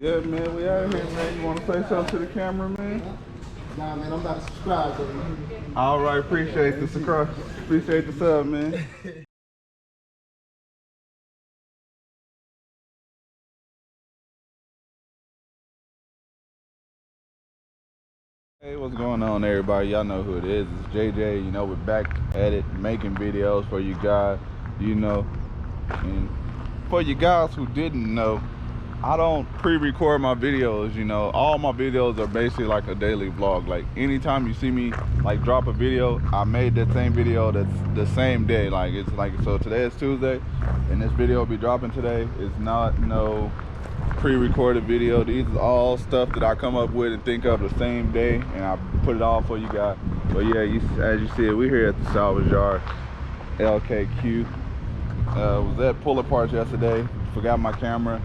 Yeah, man, we out here, man. You want to say something to the camera, man? Nah, man, I'm about to subscribe, though. All right, appreciate the subscribe. Appreciate the sub, man. Hey, what's going on, everybody? Y'all know who it is. It's JJ. You know, we're back at it, making videos for you guys. You know, and for you guys who didn't know, I don't pre-record my videos. You know, all my videos are basically like a daily vlog. Like anytime you see me like drop a video, I made that same video that's the same day. Like it's like, so today is Tuesday, and this video will be dropping today. It's not no pre-recorded video. These are all stuff that I come up with and think of the same day, and I put it all for you guys. But yeah, as you see, we're here at the Salvage Yard, LKQ. Was at Puller Parts yesterday. Forgot my camera,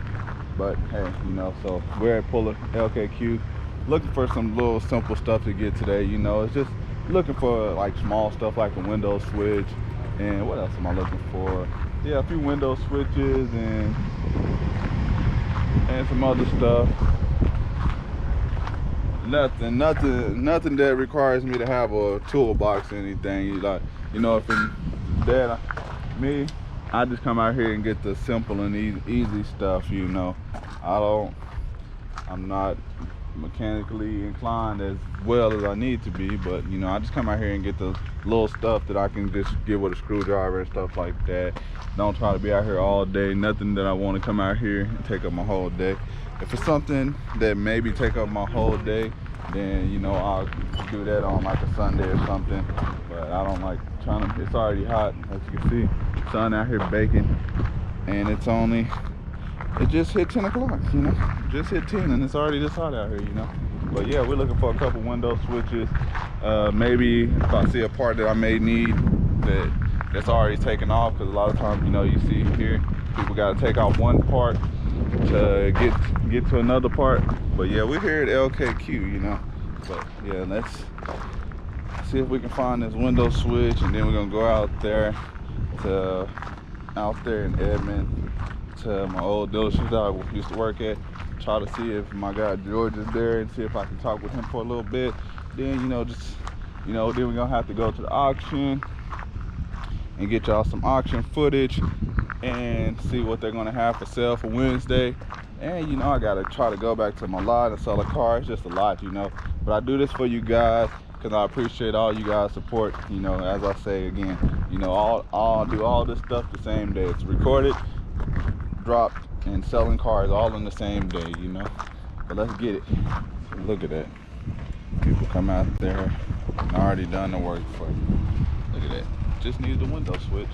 but hey, you know, so we're at Puller LKQ, looking for some little simple stuff to get today. You know, it's just looking for like small stuff like a window switch, and what else am I looking for? Yeah, a few window switches and some other stuff. Nothing that requires me to have a toolbox or anything. Like, you know, if in that me, I just come out here and get the simple and easy stuff. You know, I'm not mechanically inclined as well as I need to be, but you know, I just come out here and get the little stuff that I can just get with a screwdriver and stuff like that. Don't try to be out here all day. Nothing that I want to come out here and take up my whole day. If it's something that maybe take up my whole day, then you know, I'll do that on like a Sunday or something. But I don't like trying to, it's already hot, as you can see. Sun out here baking, and it just hit 10 o'clock, you know. Just hit 10 and it's already this hot out here, you know. But yeah, we're looking for a couple window switches. Maybe if I see a part that I may need that's already taken off, because a lot of times, you know, you see here, people got to take off one part to get to another part. But yeah, we're here at LKQ, you know. But yeah, let's see if we can find this window switch, and then we're gonna go out there in Edmond to my old dealership that I used to work at. Try to see if my guy George is there and see if I can talk with him for a little bit. Then, you know, then we're gonna have to go to the auction and get y'all some auction footage and see what they're gonna have for sale for Wednesday. And you know, I gotta try to go back to my lot and sell a car. It's just a lot, you know. But I do this for you guys because I appreciate all you guys' support. You know, as I say again, you know, I'll do all this stuff the same day. It's recorded, dropped, and selling cars all in the same day, you know. But let's get it. Look at that. People come out there and already done the work for you. Look at that. Just needs the window switch.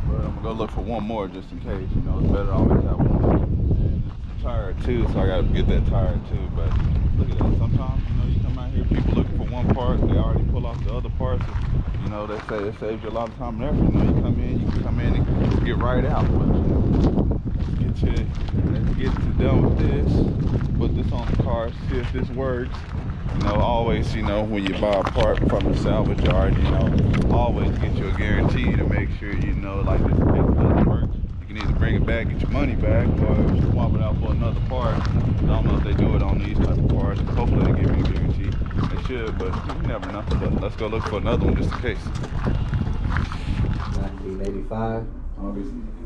But I'm gonna go look for one more just in case, you know. It's better always have one. And it's tire too, so I gotta get that tire too. But look at that. Sometimes, you know, you come out here, people looking for one part, they already pull off the other parts. And, you know, they say it saves you a lot of time and effort. You know, you come in and get right out. But, you know, let's get done with this. Put this on the car, see if this works. You know, always, you know, when you buy a part from the salvage yard, you know, always get you a guarantee to make sure, you know, like this doesn't work. You can either bring it back, get your money back, or swap it out for another part. I don't know if they do it on these type of parts. Hopefully they give you a guarantee. They should, but you never know. But let's go look for another one just in case. 1985,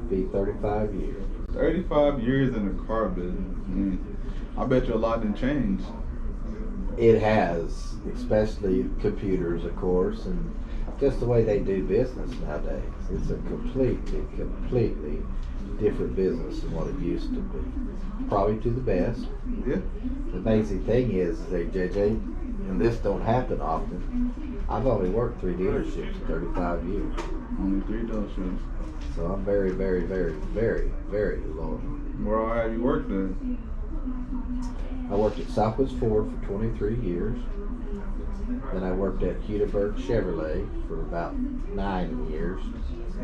be 35 years. 35 years in the car business. I mean, I bet you a lot didn't change. It has, especially computers, of course, and just the way they do business nowadays. It's a completely different business than what it used to be. Probably to the best. Yeah. The amazing thing is, JJ, and this don't happen often, I've only worked 3 dealerships in 35 years. Only 3 dealerships. So I'm very, very, very, very, very loyal. Where all have you worked then? I worked at Southwest Ford for 23 years. Then I worked at Hudaberg Chevrolet for about 9 years.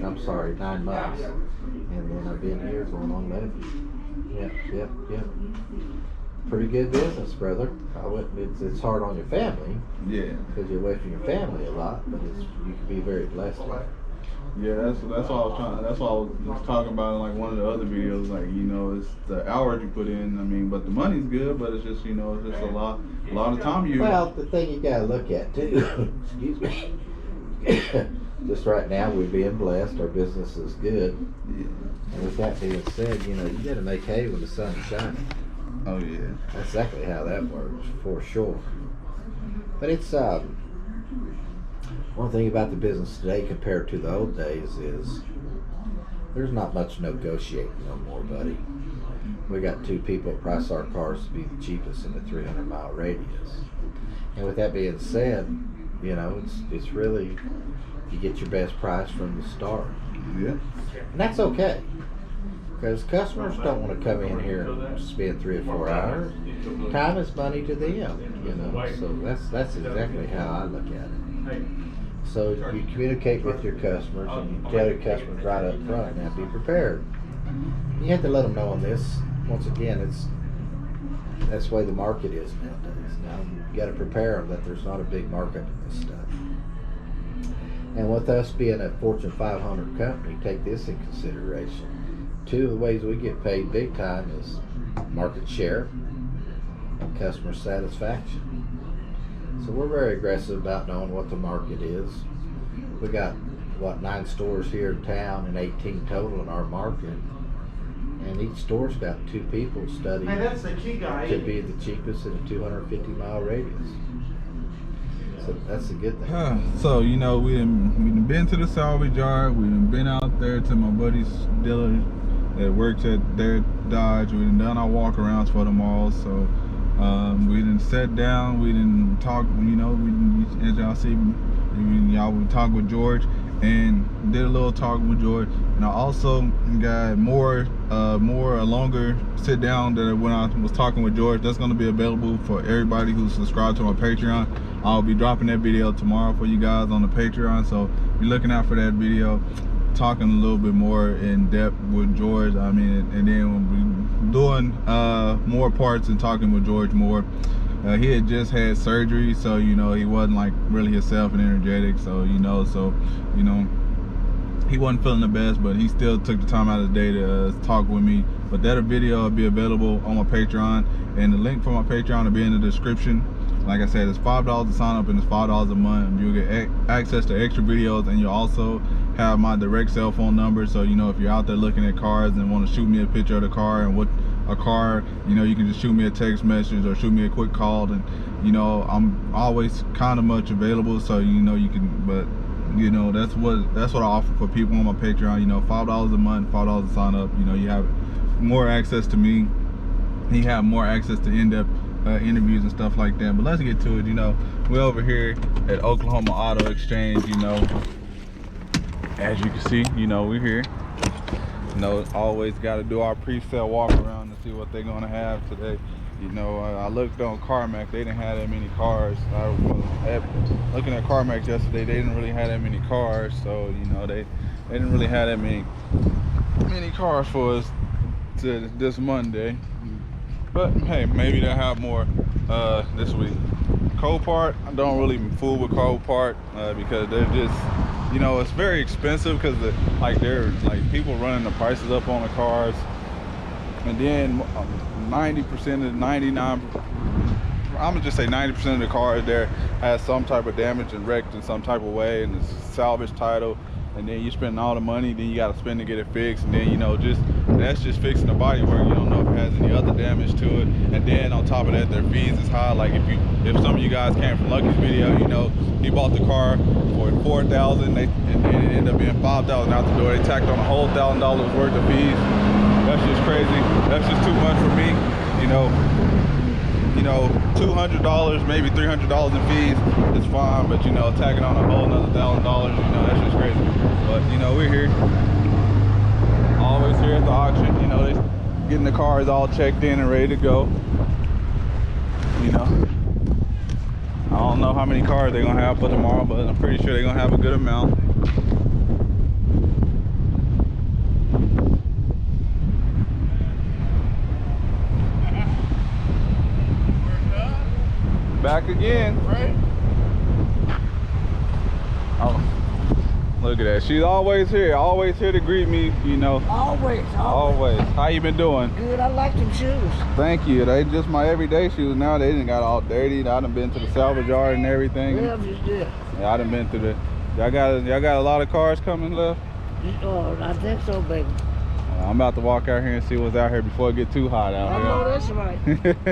I'm sorry, 9 months. And then I've been here going on 11. Yep. Pretty good business, brother. It's hard on your family. Yeah. Because you're away from your family a lot, but you can be very blessed. Yeah, that's what I was trying. That's what I was talking about in like one of the other videos. Like, you know, it's the hours you put in. I mean, but the money's good. But it's just, you know, it's just a lot of time you. Well, the thing you gotta look at too, excuse me, just right now we're being blessed, our business is good. Yeah. And with that being said, you know, you gotta make hay when the sun's shining. Oh yeah. That's exactly how that works, for sure. But it's, one thing about the business today compared to the old days is there's not much negotiating no more, buddy. We got two people that price our cars to be the cheapest in the 300-mile radius. And with that being said, you know, it's really, you get your best price from the start. Yeah. And that's okay. Because customers don't want to come in here and spend 3 or 4 hours. Time is money to them, you know. So that's exactly how I look at it. So you communicate with your customers and you tell your customers right up front, now be prepared. You have to let them know on this. Once again, that's the way the market is nowadays. Now you got to prepare them that there's not a big markup in this stuff. And with us being a Fortune 500 company, take this in consideration. 2 of the ways we get paid big time is market share and customer satisfaction. So we're very aggressive about knowing what the market is. We got, 9 stores here in town and 18 total in our market. And each store's got 2 people studying that's the key guy. to be the cheapest in a 250-mile radius. So that's a good thing. So, you know, we done been to the salvage yard. We done been out there to my buddy's dealer that works at their Dodge. We done our walk arounds for them all. So we done sat down, we done talked, you know, as y'all see, we talked with George and did a little talking with George. And I also got a longer sit down that when I was talking with George, that's going to be available for everybody who's subscribed to my Patreon. I'll be dropping that video tomorrow for you guys on the Patreon, so be looking out for that video, talking a little bit more in depth with George. I mean, and then we'll be doing more parts and talking with George more. He had just had surgery, so you know he wasn't like really himself and energetic. So you know, he wasn't feeling the best, but he still took the time out of the day to talk with me. But that video will be available on my Patreon, and the link for my Patreon will be in the description. Like I said, it's $5 to sign up and it's $5 a month. You'll get access to extra videos, and you'll also have my direct cell phone number. So you know, if you're out there looking at cars and want to shoot me a picture of the car and what a car, you know, you can just shoot me a text message or shoot me a quick call. And you know, I'm always kind of much available, so you know you can. But you know, that's what I offer for people on my Patreon. You know, $5 a month, $5 to sign up. You know, you have more access to me. You have more access to in-depth interviews and stuff like that. But let's get to it. You know, we're over here at Oklahoma Auto Exchange. You know, as you can see, you know, we're here. You know, always got to do our pre-sale walk around to see what they're gonna have today. You know, I looked on CarMax, they didn't have that many cars. I was looking at CarMax yesterday, they didn't really have that many cars. So you know, they didn't really have that many cars for us to this Monday. But hey, maybe they'll have more this week. Copart, I don't really fool with Copart because they're just, you know, it's very expensive because they're people running the prices up on the cars, and then 90% of 99, I'm gonna just say 90% of the cars there has some type of damage and wrecked in some type of way, and it's salvage title. And then you spend all the money, then you got to spend to get it fixed, and then you know, that's just fixing the body work. You don't know if it has any other damage to it. And then on top of that, their fees is high. Like if some of you guys came from Lucky's video, you know, he bought the car for $4,000, and then it ended up being $5,000 out the door. They tacked on a whole $1,000 worth of fees. That's just crazy. That's just too much for me. You know, $200, maybe $300 in fees is fine, but you know, tacking on a whole another $1,000, you know, that's just crazy. But you know, we're here, always here at the auction. You know, they getting the cars all checked in and ready to go. You know, I don't know how many cars they're gonna have for tomorrow, but I'm pretty sure they're gonna have a good amount. Back again. Right? Oh, Look at that. She's always here to greet me, you know. Always. How you been doing? Good. I like them shoes. Thank you. They just my everyday shoes now. They didn't got all dirty. I done been to the salvage yard and everything. Yeah, yeah. Yeah, I done been to the. Y'all got a lot of cars coming left? Oh, I think so, baby. I'm about to walk out here and see what's out here before it get too hot out I here. know that's right.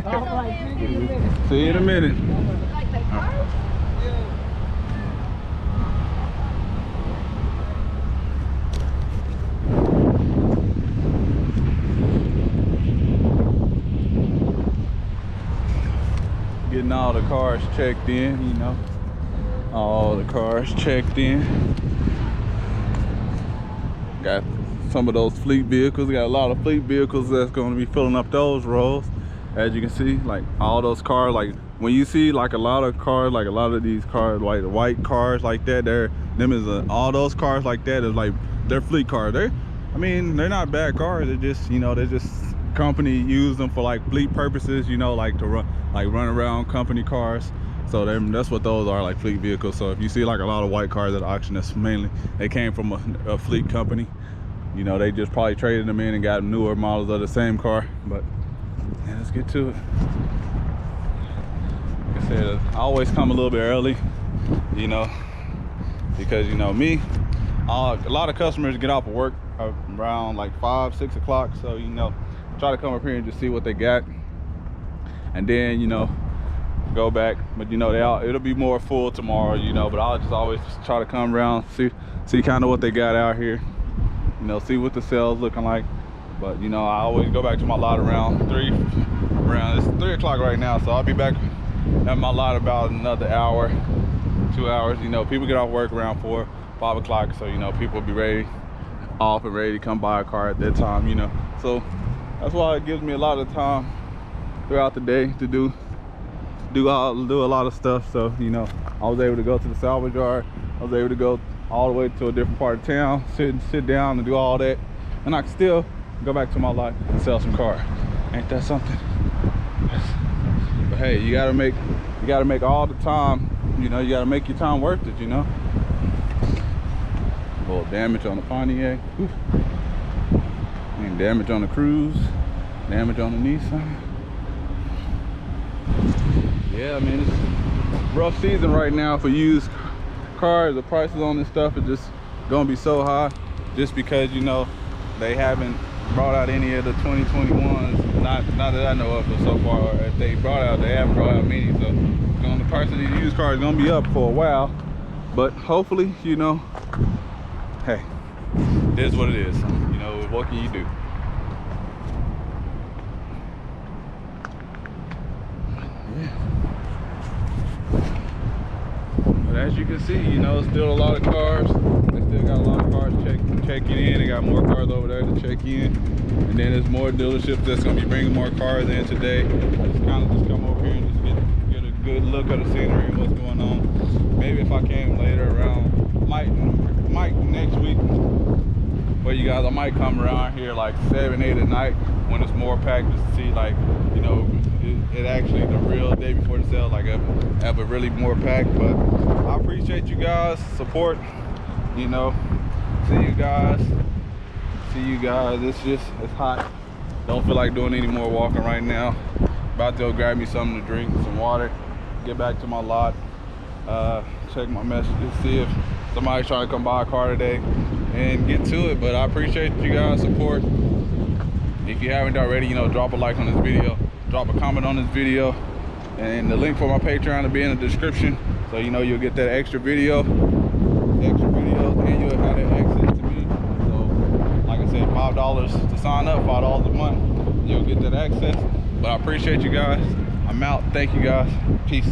All right, see you in a minute. See you in a minute. Like that car? Getting all the cars checked in, you know. All the cars checked in. Got some of those fleet vehicles. Got a lot of fleet vehicles that's going to be filling up those rows. As you can see, like all those cars, like when you see like a lot of cars, like a lot of these cars, like the white cars like that, all those cars like that is like they're fleet cars. I mean, they're not bad cars. They're just, you know, they're just company use them for like fleet purposes, you know, like to run around company cars. So that's what those are, like fleet vehicles. So if you see like a lot of white cars at the auction, that's mainly they came from a fleet company. You know, they just probably traded them in and got newer models of the same car. But yeah, let's get to it. Like I said, I always come a little bit early, you know, because you know me, a lot of customers get off of work around like 5-6 o'clock. So you know, try to come up here and just see what they got, and then you know go back. But you know it'll be more full tomorrow, you know, but I'll just always just try to come around, see kind of what they got out here, you know, see what the sales looking like. But you know, I always go back to my lot around it's 3 o'clock right now, so I'll be back at my lot about another hour, 2 hours. You know, people get off work around 4-5 o'clock, so you know people will be ready off and ready to come buy a car at that time, you know. So that's why it gives me a lot of time throughout the day to do a lot of stuff. So you know, I was able to go to the salvage yard. I was able to go all the way to a different part of town, sit down and do all that, and I can still go back to my lot and sell some cars. Ain't that something? But hey, you gotta make all the time, you know, you gotta make your time worth it, you know. A little damage on the Pontiac. Oof. And damage on the Cruise, damage on the Nissan. Yeah, I mean, it's a rough season right now for used cars. The prices on this stuff are just gonna be so high, just because you know they haven't brought out any of the 2021s, not that I know of so far. If they haven't brought out many, so the price of these used cars is gonna be up for a while. But hopefully, you know, hey, it is what it is. You know, what can you do? Yeah. But as you can see, you know, still a lot of cars. They still got a lot of cars checking in. They got more cars over there to check in. And then there's more dealerships that's gonna be bringing more cars in today. Just kind of just come over here and just get a good look at the scenery and what's going on. Maybe if I came later around, might next week. But you guys, I might come around here like 7, 8 at night when it's more packed, just to see, like, you know, it actually the real day before the sale, like have a really more packed. But I appreciate you guys' support, you know. See you guys. It's hot. Don't feel like doing any more walking right now. About to go grab me something to drink, some water, get back to my lot, check my messages, see if somebody's trying to come buy a car today, and get to it. But I appreciate you guys' support. If you haven't already, you know, drop a like on this video, drop a comment on this video, and the link for my Patreon will be in the description. So you know you'll get that extra video, and you'll have that access to me. So like I said, $5 to sign up, $5 a month, you'll get that access. But I appreciate you guys. I'm out. Thank you guys. Peace.